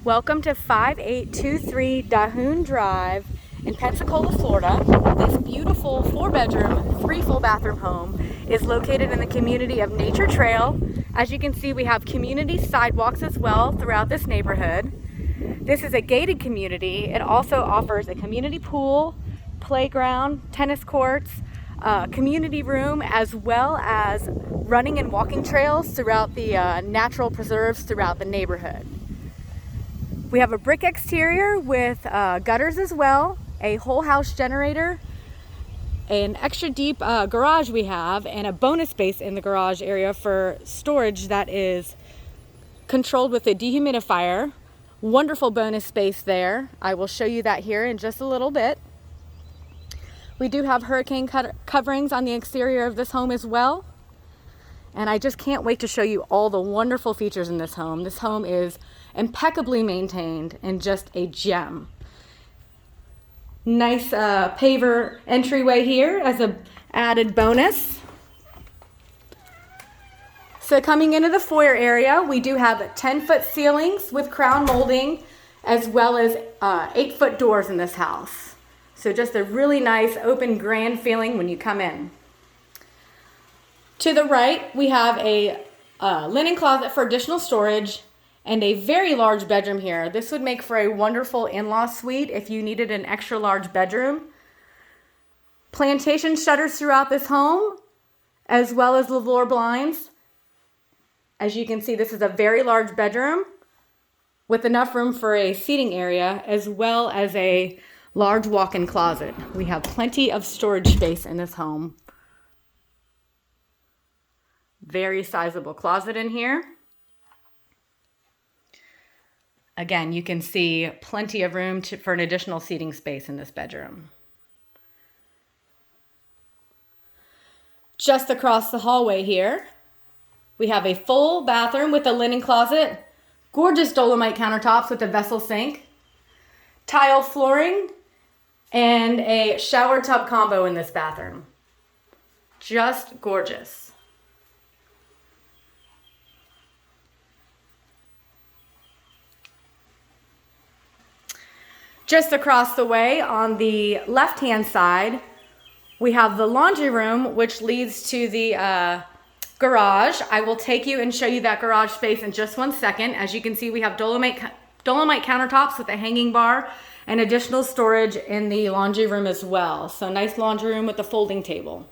Welcome to 5823 Dahoon Drive in Pensacola, Florida. This beautiful 4-bedroom, 3 full bathroom home is located in the community of Nature Trail. As you can see, we have community sidewalks as well throughout this neighborhood. This is a gated community. It also offers a community pool, playground, tennis courts, community room, as well as running and walking trails throughout the natural preserves throughout the neighborhood. We have a brick exterior with gutters as well, a whole house generator, an extra deep garage we have, and a bonus space in the garage area for storage that is controlled with a dehumidifier. Wonderful bonus space there. I will show you that here in just a little bit. We do have hurricane coverings on the exterior of this home as well. And I just can't wait to show you all the wonderful features in this home. This home is impeccably maintained and just a gem. Nice paver entryway here as an added bonus. So coming into the foyer area, we do have 10-foot ceilings with crown molding, as well as 8-foot doors in this house. So just a really nice, open, grand feeling when you come in. To the right, we have a linen closet for additional storage and a very large bedroom here. This would make for a wonderful in-law suite if you needed an extra large bedroom. Plantation shutters throughout this home, as well as lavore blinds. As you can see, this is a very large bedroom with enough room for a seating area, as well as a large walk-in closet. We have plenty of storage space in this home. Very sizable closet in here. Again, you can see plenty of room for an additional seating space in this bedroom. Just across the hallway here, we have a full bathroom with a linen closet, gorgeous Dolomite countertops with a vessel sink, tile flooring, and a shower tub combo in this bathroom. Just gorgeous. Just across the way on the left-hand side, we have the laundry room, which leads to the garage. I will take you and show you that garage space in just one second. As you can see, we have Dolomite countertops with a hanging bar and additional storage in the laundry room as well. So nice laundry room with a folding table.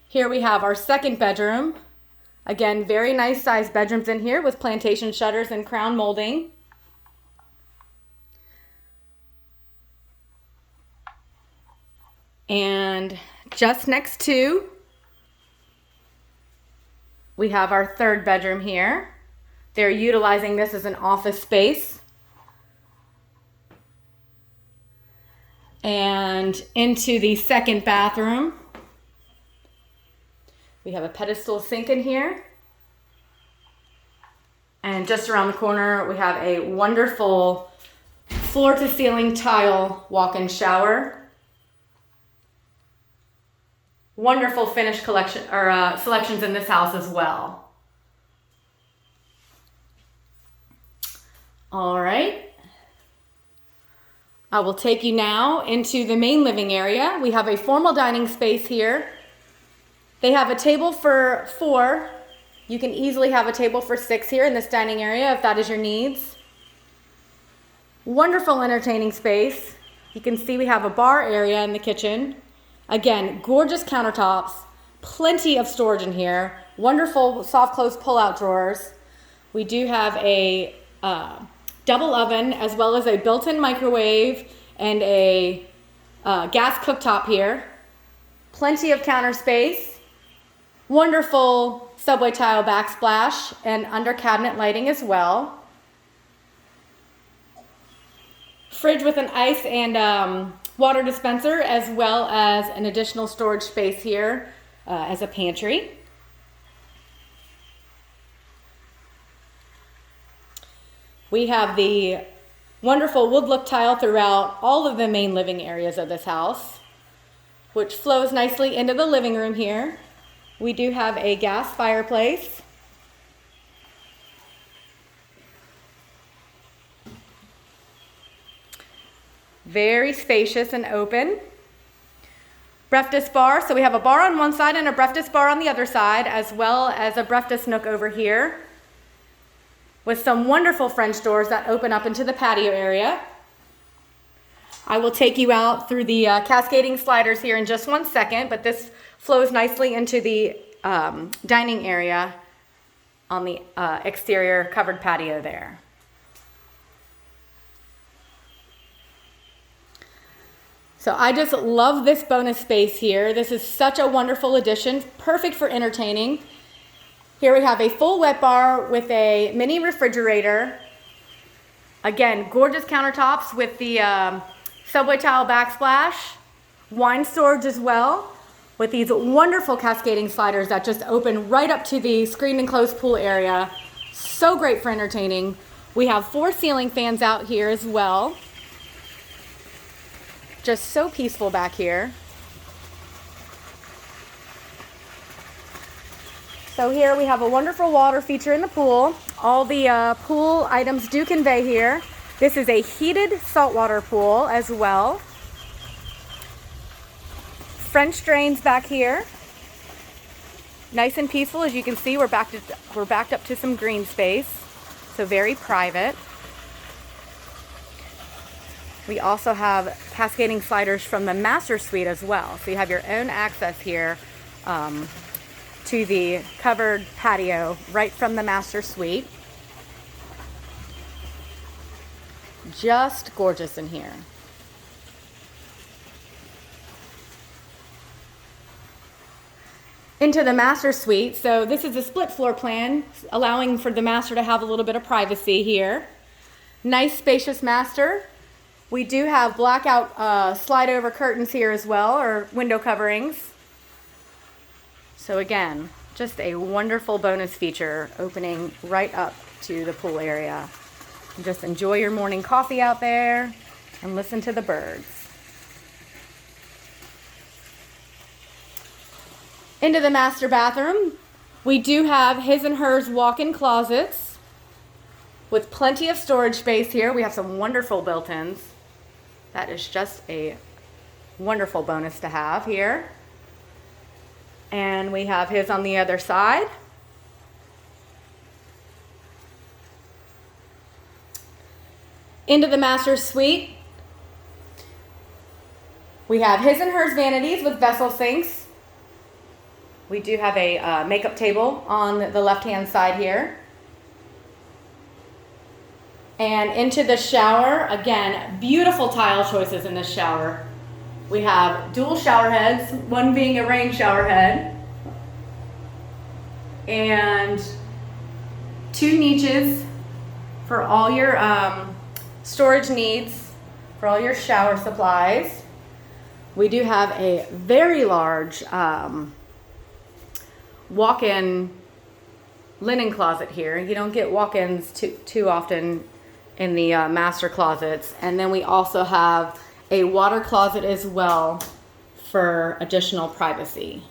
Here we have our second bedroom. Again, very nice sized bedrooms in here with plantation shutters and crown molding. And just next to, we have our third bedroom here. They're utilizing this as an office space. And into the second bathroom, we have a pedestal sink in here. And just around the corner, we have a wonderful floor-to-ceiling tile walk-in shower. Wonderful finish collection or selections in this house as well. All right. I will take you now into the main living area. We have a formal dining space here. They have a table for 4. You can easily have a table for 6 here in this dining area if that is your needs. Wonderful entertaining space. You can see we have a bar area in the kitchen. Again, gorgeous countertops, plenty of storage in here, wonderful soft close pull-out drawers. We do have a double oven as well as a built-in microwave and a gas cooktop here. Plenty of counter space, wonderful subway tile backsplash and under cabinet lighting as well. Fridge with an ice and water dispenser, as well as an additional storage space here as a pantry. We have the wonderful wood look tile throughout all of the main living areas of this house, which flows nicely into the living room here. We do have a gas fireplace Very spacious and open. Breakfast bar, so we have a bar on one side and a breakfast bar on the other side, as well as a breakfast nook over here with some wonderful French doors that open up into the patio area. I will take you out through the cascading sliders here in just 1 second, but this flows nicely into the dining area on the exterior covered patio there. So I just love this bonus space here. This is such a wonderful addition, perfect for entertaining. Here we have a full wet bar with a mini refrigerator. Again, gorgeous countertops with the subway tile backsplash. Wine storage as well, with these wonderful cascading sliders that just open right up to the screened enclosed pool area. So great for entertaining. We have 4 ceiling fans out here as well. Just so peaceful back here. So here we have a wonderful water feature in the pool. All the pool items do convey here. This is a heated saltwater pool as well. French drains back here. Nice and peaceful. As you can see, we're backed up to some green space. So very private. We also have cascading sliders from the master suite as well. So you have your own access here to the covered patio right from the master suite. Just gorgeous in here. Into the master suite. So this is a split floor plan, allowing for the master to have a little bit of privacy here. Nice spacious master. We do have blackout slide over curtains here as well, or window coverings. So again, just a wonderful bonus feature opening right up to the pool area. Just enjoy your morning coffee out there and listen to the birds. Into the master bathroom, we do have his and hers walk-in closets with plenty of storage space here. We have some wonderful built-ins. That is just a wonderful bonus to have here. And we have his on the other side. Into the master suite, we have his and hers vanities with vessel sinks. We do have a makeup table on the left-hand side here. And into the shower, again, beautiful tile choices in this shower. We have dual shower heads, one being a rain shower head, and 2 niches for all your storage needs, for all your shower supplies. We do have a very large walk-in linen closet here. You don't get walk-ins too often in the master closets. And then we also have a water closet as well for additional privacy.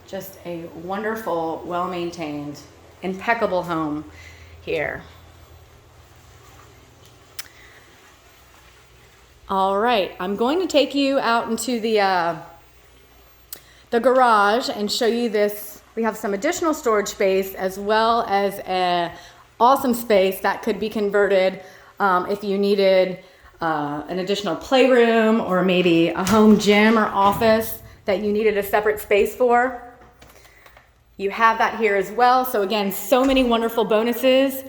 Just a wonderful, well-maintained, impeccable home here. All right, I'm going to take you out into the garage and show you this. We have some additional storage space as well as an awesome space that could be converted if you needed an additional playroom or maybe a home gym or office that you needed a separate space for. You have that here as well. So again, so many wonderful bonuses.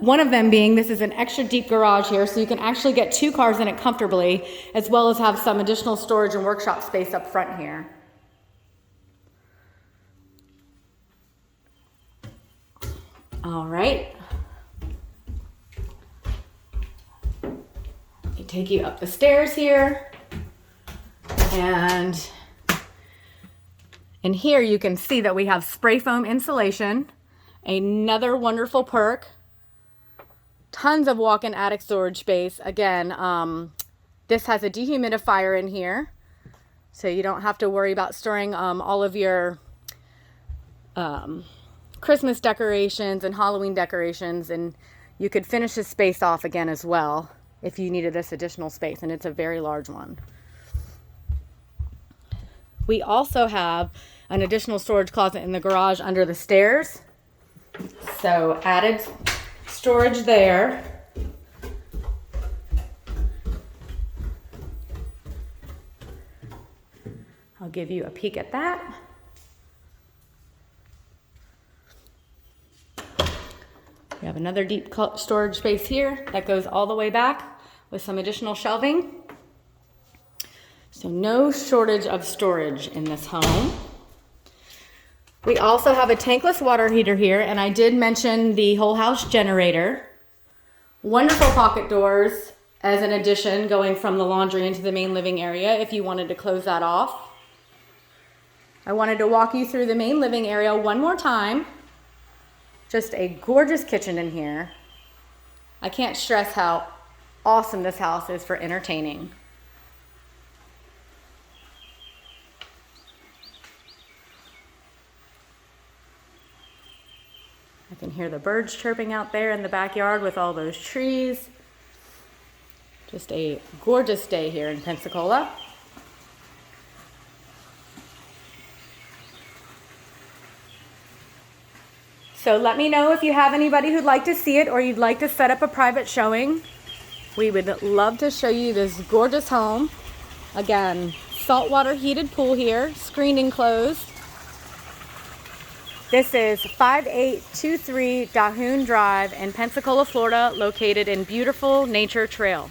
One of them being this is an extra deep garage here, so you can actually get 2 cars in it comfortably, as well as have some additional storage and workshop space up front here. All right. Let me take you up the stairs here. And in here you can see that we have spray foam insulation, another wonderful perk. Tons of walk-in attic storage space. Again, this has a dehumidifier in here, so you don't have to worry about storing all of your Christmas decorations and Halloween decorations, and you could finish this space off again as well if you needed this additional space, and it's a very large one. We also have an additional storage closet in the garage under the stairs, so added storage there. I'll give you a peek at that. We have another deep storage space here that goes all the way back with some additional shelving. So no shortage of storage in this home. We also have a tankless water heater here, and I did mention the whole house generator. Wonderful pocket doors as an addition going from the laundry into the main living area if you wanted to close that off. I wanted to walk you through the main living area one more time. Just a gorgeous kitchen in here. I can't stress how awesome this house is for entertaining. I can hear the birds chirping out there in the backyard with all those trees. Just a gorgeous day here in Pensacola. So let me know if you have anybody who'd like to see it or you'd like to set up a private showing. We would love to show you this gorgeous home. Again, saltwater heated pool here, screened enclosed. This is 5823 Dahoon Drive in Pensacola, Florida, located in beautiful Nature Trail.